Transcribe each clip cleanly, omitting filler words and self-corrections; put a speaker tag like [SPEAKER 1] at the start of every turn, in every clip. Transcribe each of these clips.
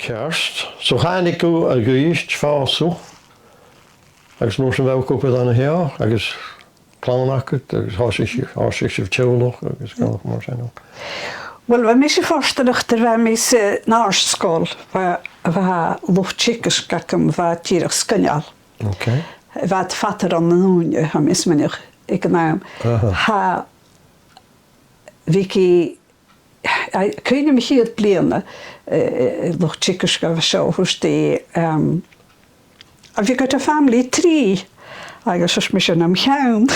[SPEAKER 1] Kerst. So gaan ik een geest vast. Agus nóir an bheith cúpa anna heá, agus plánachad, agus háisiigh sih teúlach, agus gan mar sin.
[SPEAKER 2] Well, bheith mé sé fástalaachtar bheith mé sa nárscáil bheith luchttíchas gacham bheith tíreach scaneal. Bheith fatar an na núine, ha mis maniach ag an náam. Ha bhí cúine mi chiad bliana luchttíchas go bheith seo hústí a bhí go a family trí agus is mi sin am cheann.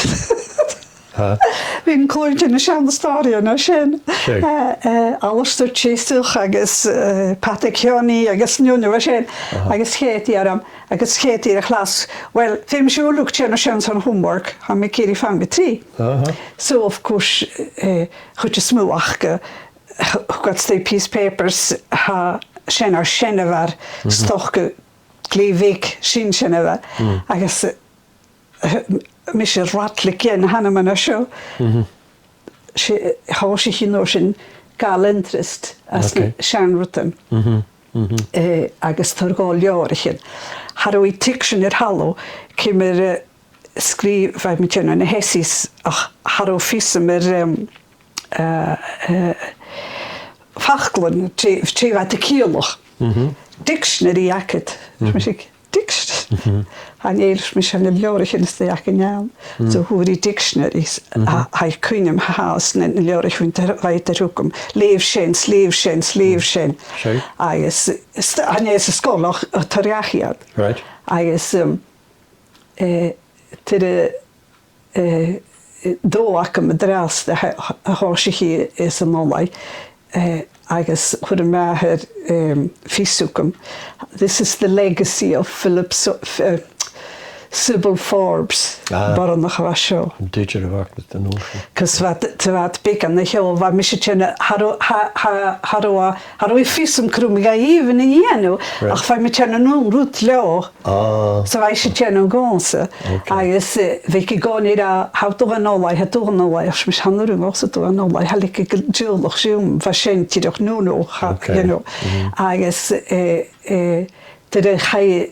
[SPEAKER 2] Bhín clúinte na sean na stária na sin. Alistair Chéisteach agus Patrick Heoní agus Nuniu a sin agus chétí aram agus chétí a chlas. Well, fém siúlúch tjena sean san homework ha mi céri family trí. So of course chute smúach go got stay piece papers ha sin ar sinna bhar stoch go glíhík sin sinna bheith agus mi sé ratla cén hanna man seo háisi hí nó sin gal interest as seanrutan agus tar gá leorichin. Har í tic sin halló cimir scríb bheith mi tjena na hesis ach har fisa mir fachglan trí bheit a cíalach. Dictionary akit. Dictionary. Han éiles mi sin leorich in sta jak neam. So húri dictionaries. Ha kunim haas na leorich hun weiter rukum. Leef sin, sleef sin, sleef sin. Agus han is a skolach a tariachiad.
[SPEAKER 1] Right.
[SPEAKER 2] Agus tire dó akam dras de háisichi is an nolai. Agus chud an maithir físúcam. This is the legacy of Philip Sybil Forbes bar an nach bha seo.
[SPEAKER 1] Díidir a bhach den nóisiú.
[SPEAKER 2] Cos bheit bic an na cheol bha mi sé tjena haró I físum crúm ga íhan I dhéanú ach bha mi tjena nún rút leo sa bha sé tjena gása agus bhí ci gáin a hátó an nólaid ha tó an nólaid ach mis hanú ngósa tó an nólaid ha lic dúlach siúm bha sé tíireach nónó agus tar a chai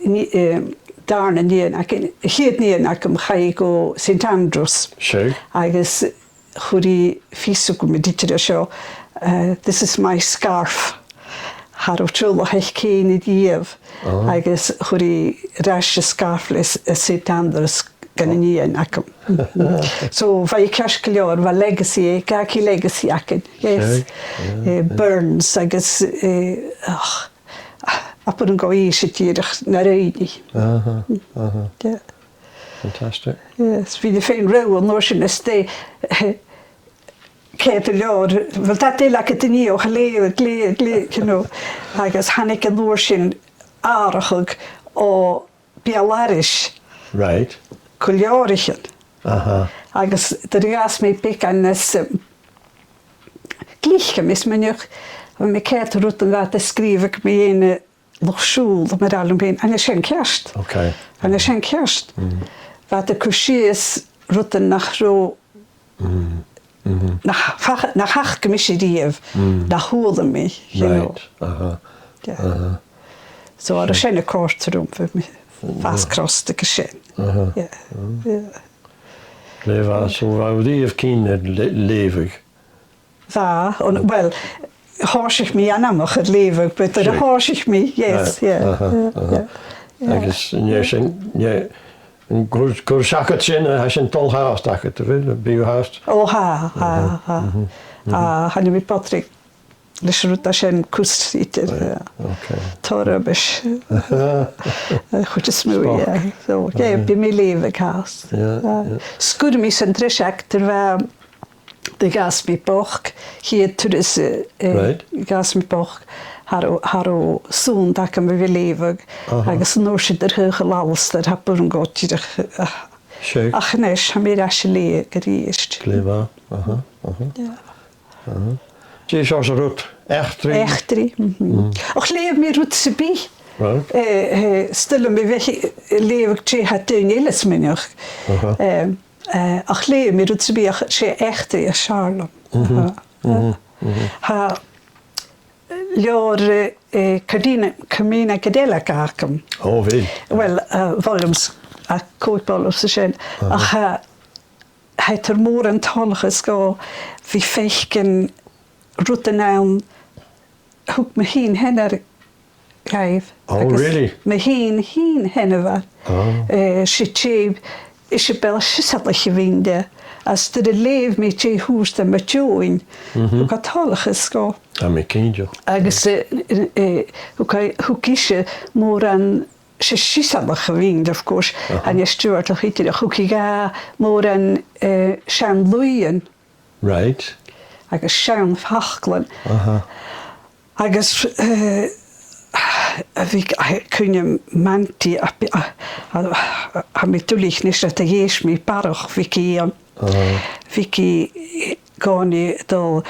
[SPEAKER 2] darna níon chéad níon ach am chai go St Andrews agus chuirí físú go mi dítir a seo this is my scarf har ó trúla heich céin I díomh agus chuirí reis a scarf leis St Andrews gan níon ach so bhai ceis go leor bha legacy gaci legacy acin yes Burns agus Apur an gáí sé tíireach na réí.
[SPEAKER 1] Fantastic.
[SPEAKER 2] Yes, hí féin rá an nóir sin is té céad a leor, bhil dat é le a danío lé agus hanig an nóir sin árachug ó bealaris.
[SPEAKER 1] Right.
[SPEAKER 2] Go leorichin. Agus dar gas mé pic an is glícham is miniuch mé céad rút an gait a scríbh mé éine lochsúl mar allum ben an sin ceist. An sin ceist. Wat a cusíos rutan nach ró nach hach gemisisi díomh nach húla mé. So ar a sin a cóirtarúm fi mi fáscrosta go sin.
[SPEAKER 1] Léfa, so bhá díomh cíine lévig.
[SPEAKER 2] Bhá, well, háisich mí anamach a lévig, but ar a háisich mí, yes,
[SPEAKER 1] Agus gur seachad sin a sin tol háast achad, a bíú háast?
[SPEAKER 2] Ó, hannu mi Patrick leis rúta sin cúsítir tórabis chute smúi, so bí mí lévig háast. Skur mí san trisach tar bheith de gas mi boch hier turis gas mi boch haro soon da kan we levig agus nóir sé der heuge lalster ha bur an gotíidir ach nes ha mé lé geríist
[SPEAKER 1] léva Dé seo a rút
[SPEAKER 2] echtri och leef mé rút se bí stille mé levig sé het duiles minch ach leef mé rút se bí sé echtri a Charlotte ha leor Camina Cadella gacam.
[SPEAKER 1] Oh, really?
[SPEAKER 2] Well, volumes a coetbolus sin. Ach het mór an tolchas go fi feichen rutan an hook me hín hennar gaif.
[SPEAKER 1] Oh, really?
[SPEAKER 2] Me hín hennar var. Si tjib is bel sisadlich vinde. As de leef me tje hústa me tjoin. Hook a tolchas go.
[SPEAKER 1] A me kinjo.
[SPEAKER 2] Agus hook isje mór an sisadlich vinde, of course. En je stuart nog iets. Hook ga mór an Sean Luien.
[SPEAKER 1] Right.
[SPEAKER 2] Agus Sean Fachlan. Agus vi kunne manti a mi tulich nis dat jees mi parach viki goni dol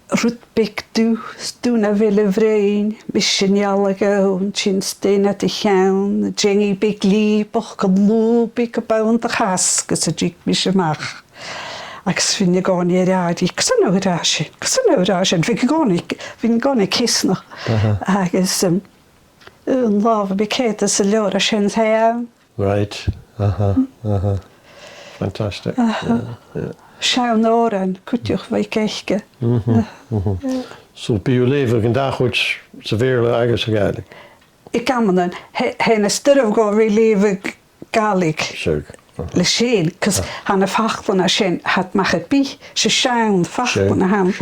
[SPEAKER 2] rutbik du na ville vrein missinjalige hun chin steen at de gaan jenny big liepach kadlo big about de gas gus ik mis mag. Agus fin je goni radi ksan rashi vin goni kisna agus love bikhet as lora shins hair.
[SPEAKER 1] Right. Fantastic.
[SPEAKER 2] Schaun oren kutjoch vai kechke.
[SPEAKER 1] So bij uw leven vandaag goed zoveel eigenlijk.
[SPEAKER 2] Ik kan dan hen sturf go relieve galik.
[SPEAKER 1] Zeker.
[SPEAKER 2] Le shen, cause han a fachlan a shen hat machet bi, se schaun fachlan a han.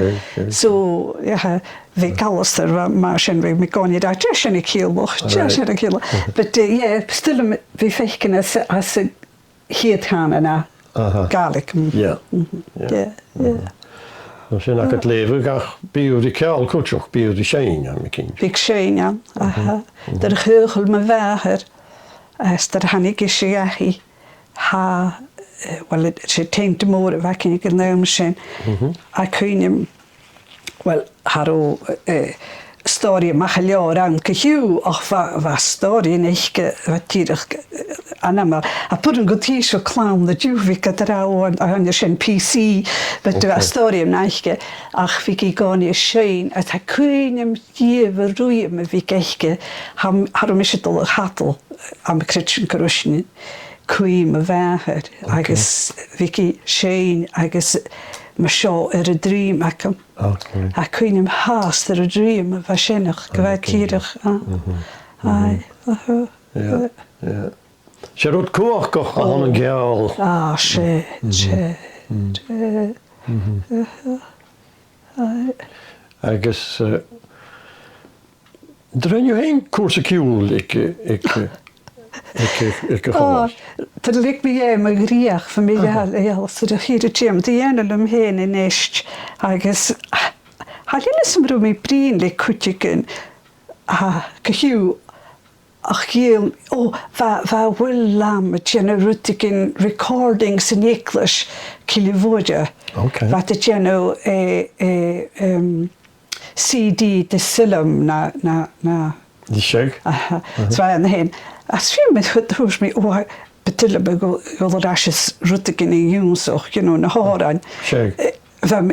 [SPEAKER 2] So ja, vi kallaster maar shen vi me goni da jeshen ik heel nog, jeshen ik heel. But yeah, still vi fechken as hiet han na galik.
[SPEAKER 1] Ja.
[SPEAKER 2] Ja.
[SPEAKER 1] Als je naar het leven gaat, bij de kuil kutjoch, bij de schein ja, mijn kind.
[SPEAKER 2] Big schein ja. Der heugel me wager. As der han ik is jahi. Well, ze teent more wat kan ik het nou zijn. Ik kun wel haro story mag je aan keju of wat story niet wat hier anama. A put een goed zo clown dat je wie het er aan je zijn PC met de story niet. Ach wie ik gewoon je zijn. Het kun je je verroeien met wie kijken. Haro mis het al hatel aan de Christian Krushin. Kui me wager, agus viki Shane, agus me seo a dream akam. A kuinim haast a dream va sinnach, gwa kierig.
[SPEAKER 1] Ja. Ze rood koch koch aan een geal.
[SPEAKER 2] She.
[SPEAKER 1] Agus drin je heen koerse kiel, ik
[SPEAKER 2] dat lijkt me jij maar grieg van mij ja zo de hier tjem die ene heen in est agus halles me me prinlijk kutjeken kehu ach heel va will lam generutiken recordings in English kilovoja wat het geno CD de film na
[SPEAKER 1] die shake
[SPEAKER 2] zwaar heen. Als je met het hoes me betellen bij Golderasjes Ruttigen in Jonsog, je know, naar Horan.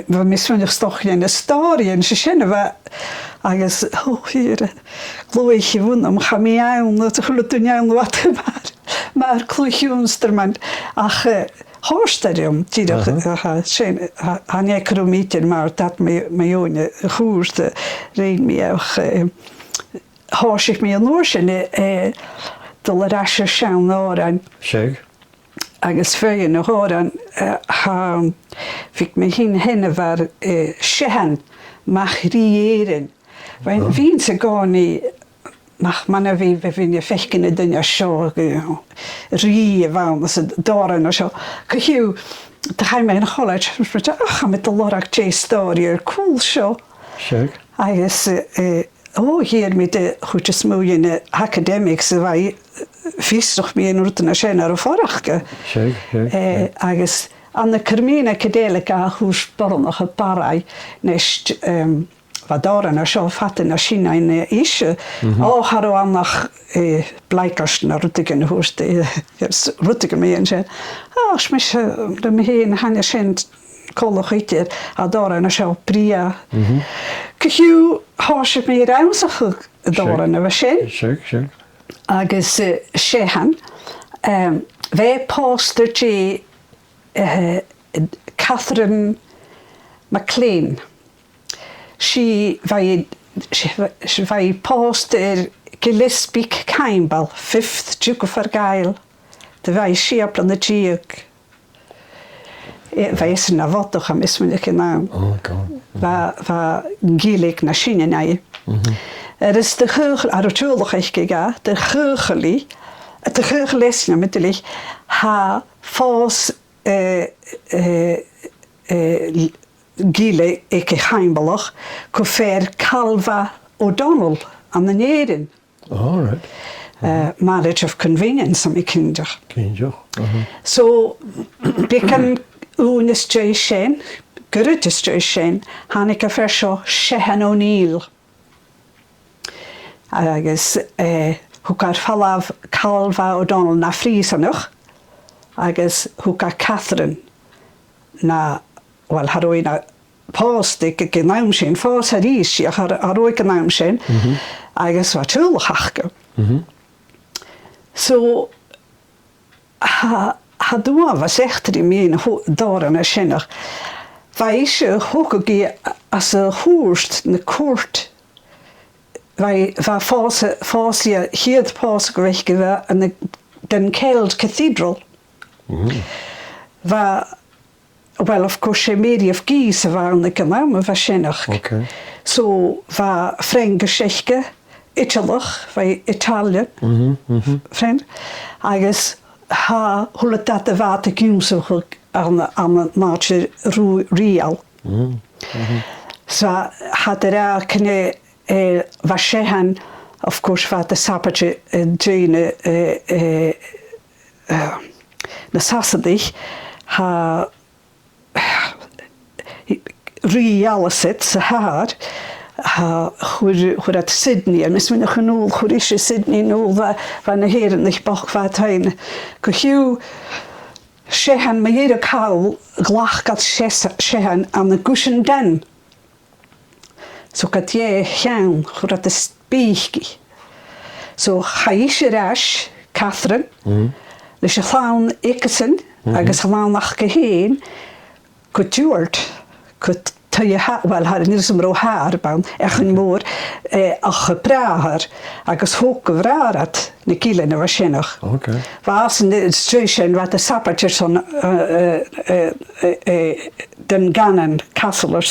[SPEAKER 2] We missen nog toch in de story en ze kennen we eigenlijk hier gloeig gewoon om gaan mee aan dat gelukkig niet wat maar gloeig ons er man ach hoorstadium die dat zijn aan je kromieten maar dat me jonge hoorste rein me ook hoors ik me noorsje de rasje schaun oren.
[SPEAKER 1] Zeg.
[SPEAKER 2] Agus feien nog oren fik me henne var sehen mag rieren. Wenn wien ze goni mag man wie vind je fechkene dunja show rie waan ze doren of zo. Kju de ga me in college ach met de lorak J story cool show.
[SPEAKER 1] Zeg.
[SPEAKER 2] Agus hier met de goede smoeien academics wij vis nog meer in route naar China of vorige. Agus aan de Carmina Cadelica hoes nog een paar nest wat daar naar zo vatten naar China in isje. Haro aan nog blijkers naar route hoes de route mee en smis de heen han je zijn kollegiet daar naar zo pria Cyhw hosib mi raws o'ch dor yn y fasyn.
[SPEAKER 1] Sick.
[SPEAKER 2] Agus Shehan, fe poster G Catherine MacLean. She vai poster Gillespie Campbell, 5th Duke of Argyll. De vai si op aan de Giug. Wij is na wat toch am is me niet naam.
[SPEAKER 1] Oh god.
[SPEAKER 2] Va gilik na China nai. Is de geugel natuurlijk ik ga de geugeli. De geugel natuurlijk ha fos gile ik heimbelig kofer Calva O'Donnell aan de neden.
[SPEAKER 1] All right.
[SPEAKER 2] Marriage of convenience am ik kinder.
[SPEAKER 1] Kinder.
[SPEAKER 2] So bekan unis Jason, gurus Jason, Hanika Fershaw, Shehan O'Neill. Agus hukar falav Calva O'Donnell na Friesanoch. Agus hukar Catherine na wel haroi na post ik genaam zijn fos haris ja haroi genaam zijn. Agus wat hulhachke. So ha doa was echt die mijn daar en schenner. Wij hoekige als hoorst de koort. Wij fase hier de pas gericht en den Keld Cathedral. Well, of course, media of Gies waren de kanaal waarschijnlijk.
[SPEAKER 1] Okay.
[SPEAKER 2] So va Frankrike, Italië, vriend. Agus ha hoe dat de waterkunst aan het maatje real. So had er kunnen waarschijnlijk, of course, wat de sappertje Jane de sassedig ha real zit ze haar. Hoe dat Sydney, en misschien nog genoeg, hoe is je Sydney nu, van de heren niet bach wat heen. Kuhju, Shehan, maar jeder kaul, glach gat Shehan aan de guschen den. Zo gat je gaan, hoe dat is beigki. Zo haisje rash, Catherine, dus je gaan ikesen, agus gaan nach geheen, kutjuurt, kut. Wel, haar niet zo'n rood haar, maar echt een moer, gepraat, agus hoge vraat, ne kielen er waarschijnlijk.
[SPEAKER 1] Okay.
[SPEAKER 2] Was in de station wat de sappertjes van den Gannon Castle of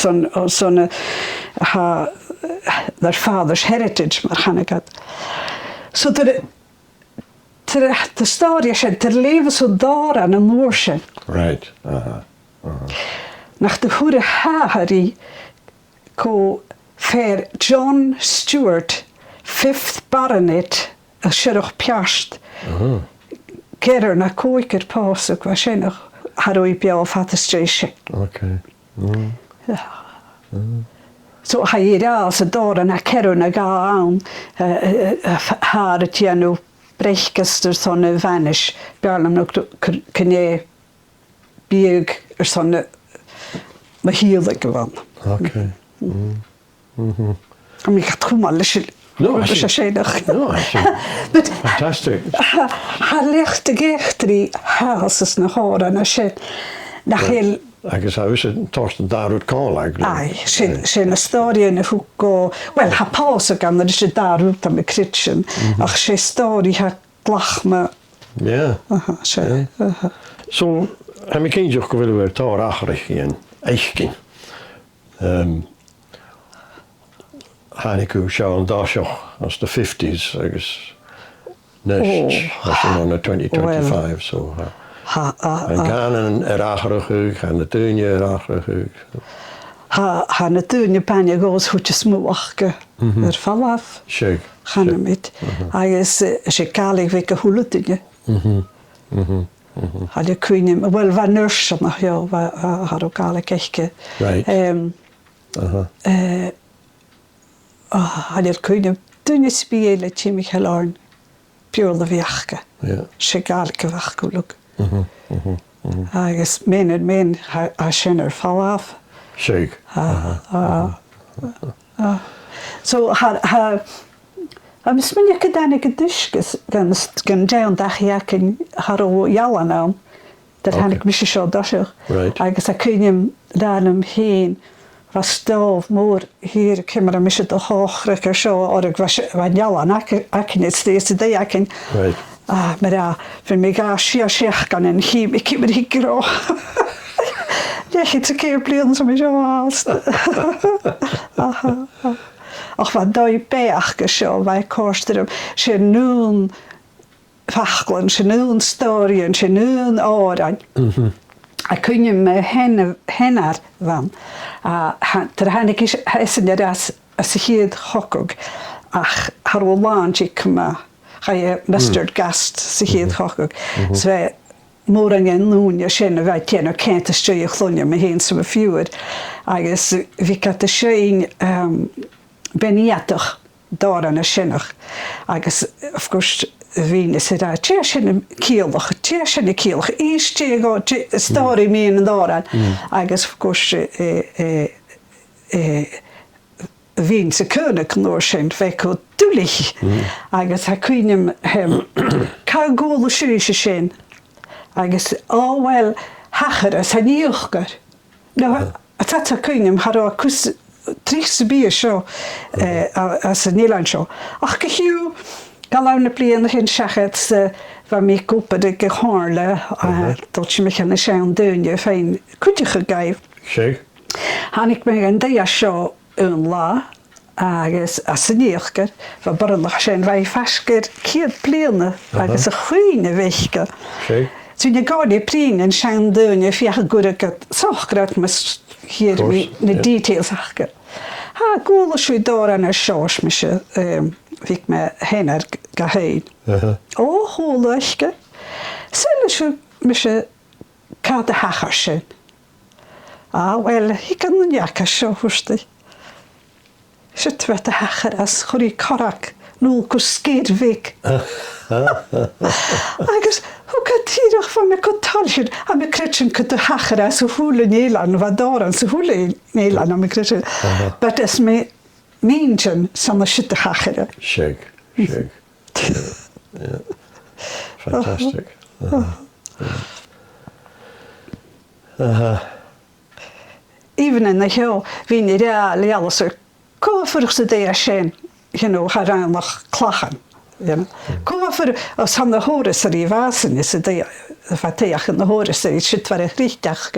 [SPEAKER 2] zo'n their father's heritage, maar gaan ik het. Zo de story is ter leven zo daar aan een moersje.
[SPEAKER 1] Right.
[SPEAKER 2] Nach de goede Harry ko fer John Stewart, 5th Baronet, a shirach piast. Gerr na koiker pasuk waarschijnlijk haroi biaf had de station.
[SPEAKER 1] Okay.
[SPEAKER 2] So hij daar ze daar na kerr na ga aan haar het janu brechkester zo'n vanish bjarlam nog kne bieg zo'n maar heel lekker van.
[SPEAKER 1] Okay.
[SPEAKER 2] En ik had gewoon alles.
[SPEAKER 1] No, fantastic.
[SPEAKER 2] Hij legt de gechtri huises naar haar en hij nach heel.
[SPEAKER 1] Agus huis het torsten daaruit kan like.
[SPEAKER 2] Ai, zijn story en hoe go. Wel, hij pauze kan er is daaruit aan mijn kritchen. Ach, zijn story hij lach me.
[SPEAKER 1] Ja.
[SPEAKER 2] Zo.
[SPEAKER 1] Zo, heb ik eentje willen weer daar achterig in. Eichkin. Haniku Shawn Dashoch as the 50s, I guess. Next, was on the 2025, so. En gaan achterig, en de tuinje achterig.
[SPEAKER 2] Ha natuurlijk panje goos hoetjes moeilijk. Er vanaf.
[SPEAKER 1] Shake.
[SPEAKER 2] Gaan we met. Hij is kalig weken hulutje. Had je kunnen, wel wat nurse nog ja, had ook alle kijken.
[SPEAKER 1] Right.
[SPEAKER 2] Had je kunnen toen spelen, Jimmy Helorn, pure de wegke.
[SPEAKER 1] Ja.
[SPEAKER 2] Schikaalke weggeluk. Hij is men, hij zijn er vanaf.
[SPEAKER 1] Shake.
[SPEAKER 2] So mis min ik danig gedisgus gan down dachiakin haro jalanam dat han ik mis seo dasach agus a kunim danam heen was stoof moor hier kimmer mis de hoogrekker seo or ik was van jalan akin het steeds de akin maar ja voor mij ga sheach kan en hiem ik kimmer hikro ja het een keer plein zo zo haast ach wat doi peach gesho wij kosterum she noon fachlen she noon storien she noon oran a kunje me hennar van der hannik is hessen der as hied hokog ach har lanchik ma ga je mustard gast se hied hokog so morgen noon je känner wij tjänar kente stöje klonja med hen som fjord agus vi katte sjöin beniatach daar na sinnach agus of course vín is ra tjäsin kielach tjäsin kielach is tjego story min daar agus of course vín se kunna knorsend veko tulich agus ha kunim hem ka gol shin agus well hacher as haniochker no atata kunim haro kus triste bier seo as een Nederland seo. Ach gehiu galawne plien hin shachet waar me kopen de gehoorle tot je me gaan zijn deunje fijn kutje gegeven.
[SPEAKER 1] Zeker.
[SPEAKER 2] Han ik me een dia seo een la agus as een neerker van barrelig zijn wij vasker keer plien agus een goeie wegke.
[SPEAKER 1] Zeker.
[SPEAKER 2] Toen je ga die plien en zijn deunje via goede zagrat met hier de details achter. Ha goede schu daar aan een shows met ik me henner geheen. Oh hoorlijke. Zelfs met kade hachersen. Wel ik kan een jakker zo hoeste. Zit wat de hacher als goede karak. Nul kuskeer weg. Agus hoe kan die nog van mijn kotalje? En mijn kretsen kunt de hacher zo voelen Nederland wat daar en zo voelen Nederland en mijn kretsen. Maar is mijn mensen zonder shit te hacheren.
[SPEAKER 1] Zeker. Ja. Fantastisch.
[SPEAKER 2] Even in de heel wie niet alles er koffers de zijn. Haar nog klagen. Kom voor als han de horen wasen is het wat tegen de horen serie shit waar richtig.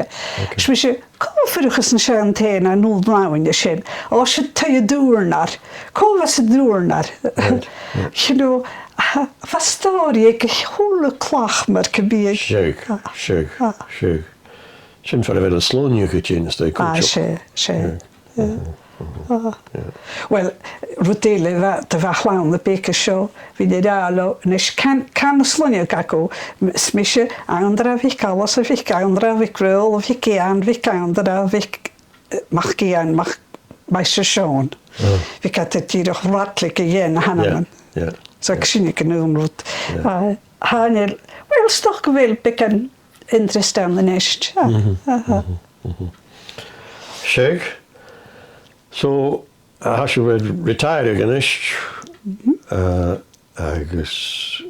[SPEAKER 2] Smisje kom voor een chantena nul nou in de schip. Als je te doen naar. Kom was het doen naar. Wat stoor ik hele klag maar kebier.
[SPEAKER 1] Zeker. Zijn voor wel een slonje getjen is dat
[SPEAKER 2] Wel, rutele te vachlaan de peke show, wie de dalo, nes kan slonje kako, smisje andra vik alles of ik andra vik rol of ik aan vik andra vik mag gaan mag bij station. Vi had het hier nog wartelijk igen hanen. Zo ik zie ik nu rut. Hanel, wel toch wel pikken interessante nest.
[SPEAKER 1] Zeker. So, als je retire geweest, agus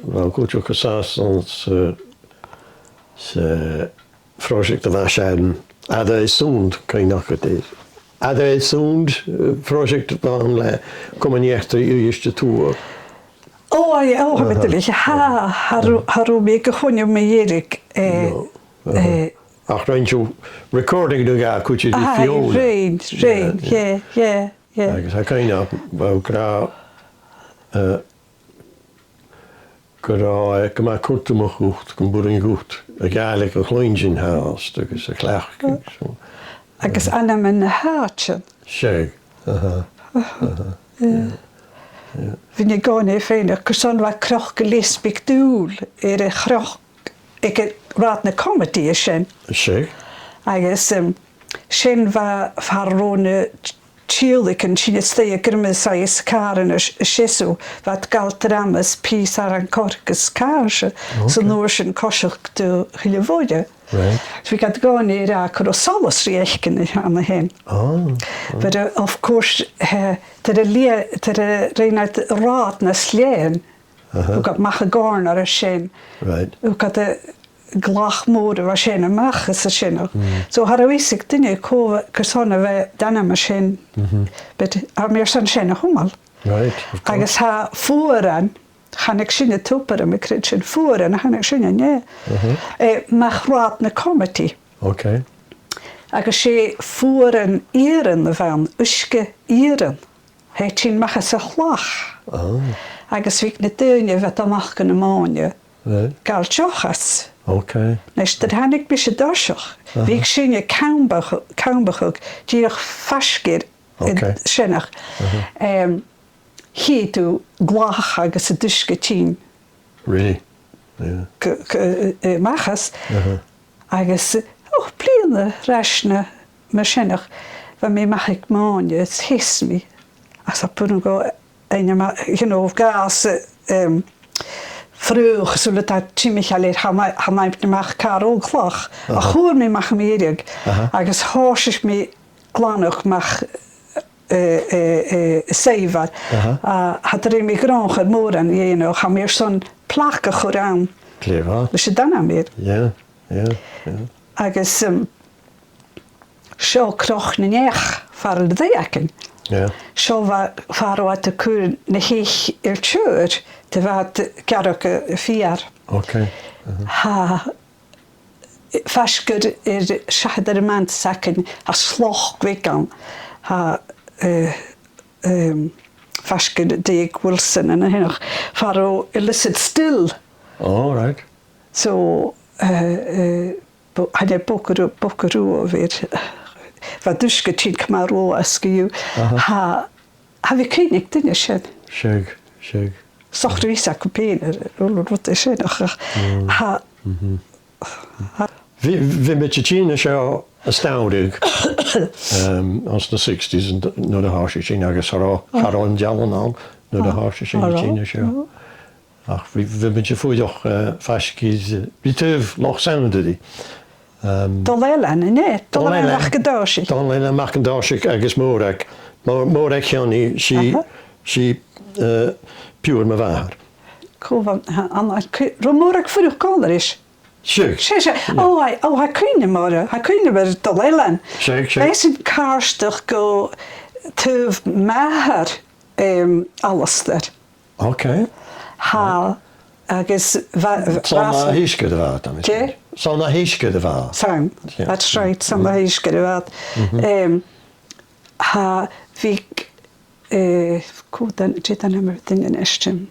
[SPEAKER 1] wel goed ook gezegd ons project de waarschijnlijk adresund kan je nog het is. Adresund project van komen niet echt eerste tour.
[SPEAKER 2] Oh ja, natuurlijk. Haru ik gewoon je meerik.
[SPEAKER 1] Ach, wenn je recording doet, ja, kun je die violen. Ja. Ik kan je nou graag ik maak kort maar goed, ik ben goed. Ik eigenlijk een kleintje in huis, dat is een klaar.
[SPEAKER 2] Ik is aan mijn hartje.
[SPEAKER 1] Zeker.
[SPEAKER 2] Vind je gewoon niet fijn, ik kan wat krach gelezen bij doel, krach. Ik raad een comedy zijn.
[SPEAKER 1] Zeker.
[SPEAKER 2] Ik is zijn wat varone tíúlik an sin stay a grimas a is caran a sisú, vat galtramas pís ar an corcus cáse, so nóir sin cosiach tú chilevóide.
[SPEAKER 1] Right.
[SPEAKER 2] So we got going here a solas riechken aan de hen. But of course, ter reinuit raad na sleen. We got mag gorn ar a shin.
[SPEAKER 1] Right.
[SPEAKER 2] We got de glachmode was shin a mag is a shin. So har we sig dinne ko kersone we dan am shin. But ar meer san shin a hummel.
[SPEAKER 1] Right.
[SPEAKER 2] Agus ha furan. Gaan ik sinne toeperen, ik kreeg sin voeren, en gaan ik sinne, nee. Mag raad na comedy.
[SPEAKER 1] Okay.
[SPEAKER 2] Agus sé voeren ieren van, uske ieren. Hij sin mag eens een lach. Agus wik na deunje wat dan mag kunnen maanje.
[SPEAKER 1] Right.
[SPEAKER 2] Gal tjochas.
[SPEAKER 1] Okay.
[SPEAKER 2] Nes dat han ik bisje dorsig. Wik sinne kaumbachug, die ik vastgeer, sinnig. He to glach agus a duske team.
[SPEAKER 1] Really? Yeah.
[SPEAKER 2] Machas. Agus, bliane rasne machennach, van mij mag ik maanje, het his me. Als ik pun go, of gas, vroeg, zullen dat Jimmy alleen, ha mij mag karo glach. A hoor me mag meerig. Agus hoos me glanoch mag seivar. Had er me graag moren, je know, ga meer zo'n plakken gedaan.
[SPEAKER 1] Clever.
[SPEAKER 2] Dus je dan aan meer.
[SPEAKER 1] Ja, ja, ja.
[SPEAKER 2] Agus zo kroch ne nech voor de dijken.
[SPEAKER 1] Ja.
[SPEAKER 2] Zo var wat de kun ne hich tjur, te wat kerke vier.
[SPEAKER 1] Okay.
[SPEAKER 2] Ha fasker shahder man saken a sloch wekan. Ha fasker Dick Wilson en hennig faro illicit still.
[SPEAKER 1] All right.
[SPEAKER 2] So had je bokeru weer wat dus getink maar ro askeju ha we klinik dinge shen
[SPEAKER 1] Shag.
[SPEAKER 2] zocht wie sa kopene wat is nog ha
[SPEAKER 1] Vi met China show astounding als de 60s en no de harsje China agus haron jalen aan no de harsje China show. Ach, we met je voedoch faskies bitev loch sounded die.
[SPEAKER 2] Dolelan, nee, Dolelan Markendoosje.
[SPEAKER 1] Dolelan Markendoosje, agus Morek. Morek Johnny, she pure me waar.
[SPEAKER 2] Cool, Romorek voor de kolder is. Hij kunnen maar, hij kunnen maar Dolelan. Wij zijn karstig go te maher alles daar.
[SPEAKER 1] Oké.
[SPEAKER 2] Ha, agus
[SPEAKER 1] Sanna hiske de waard dan. Sanna hiske de waard.
[SPEAKER 2] Sam, that's right, Sanna hiske de waard. Ha, vik, dan zit dan nummer dingen estem.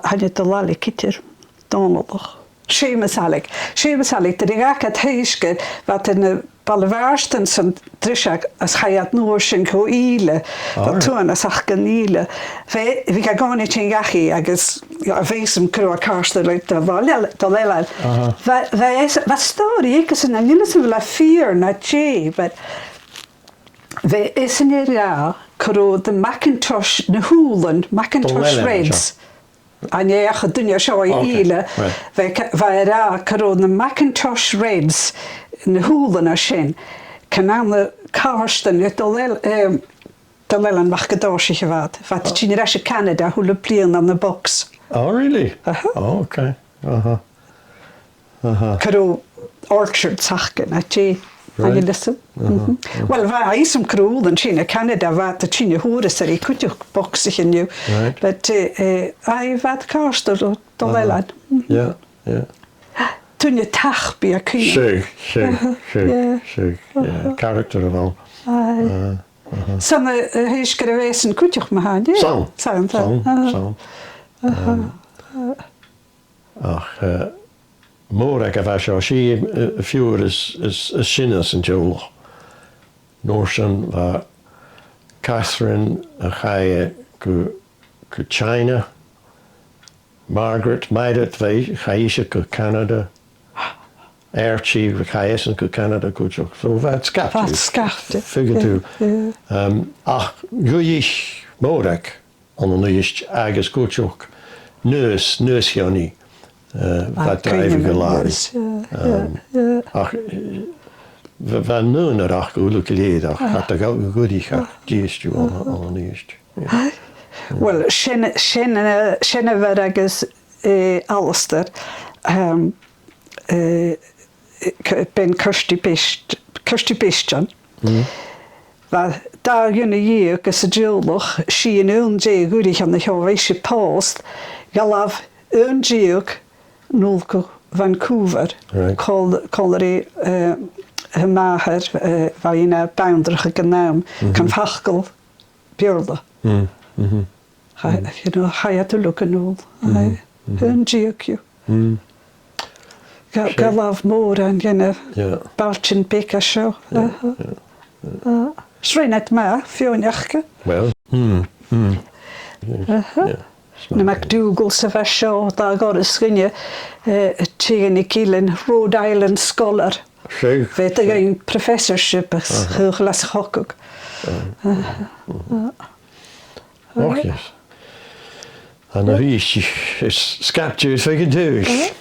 [SPEAKER 2] Had je dolali kitter, donderdag. Schemesalig, de raket hiske, wat in de balwaarsten zijn trishak als hij het noorschen goeile, dat toen als ik geniele. We gaan gewoon niet in gachi, agus ja weesem kroa karsten uit de lela. Wat story ik is een jullie zijn wel vier na J, but we is in hier kro de Macintosh de hoelen, Macintosh Reds. En je gaat doen je show ile. We era kro de Macintosh Reds. In de hoelen als shin. Kan aan de karsten het de lelen mag gedoosje gewaad. Wat het in Canada hoe plien aan de box.
[SPEAKER 1] Oh really? Oh okay.
[SPEAKER 2] Kro orchard zaken at je. En je listen. Wel waar is hem kro dan in Canada wat het in horen ze ik kunt je box in you. But I wat karsten de lelen.
[SPEAKER 1] Ja.
[SPEAKER 2] Toen je tag bij kun
[SPEAKER 1] je. Shig. Ja, character wel.
[SPEAKER 2] Somme hees geweest kun je maar gaan.
[SPEAKER 1] Sam. Ach, Morek af als je vuur is sinnes en joel. Noorsen waar Catherine ga je China. Margaret, Meidet, ga je Canada. Airchi, Caes and Canada Kuchuk. So that's scapt. Figure to. Ach, Guyish Morak on the Nish Agus Kuchuk. Nurse Yoni. That driving galari. Ach, van nun ach guluk leedach. Had the goodie geest you on the Nish.
[SPEAKER 2] Well, Shinna Veragus Alistair. Ben Kirsty Pishton. Daar junne year gus a jilloch, she in own jay goody on the Horatio Post, Galav own jayuk, Nulko Vancouver, called a maher, Vina boundrige genaam, kan Hachkel Björda. You know, I had to look and all. Own jayuk you. Galav more and you know, Balchin Baker show. Shrine ma, Fionachke.
[SPEAKER 1] Well,
[SPEAKER 2] Na MacDougall sa bheith seo dá gáir scinne tíana Keelan, Rhode Island scholar. Bheith a gain professorship as Huglas Hockug.
[SPEAKER 1] Okay. And the is scapt you if I can do it.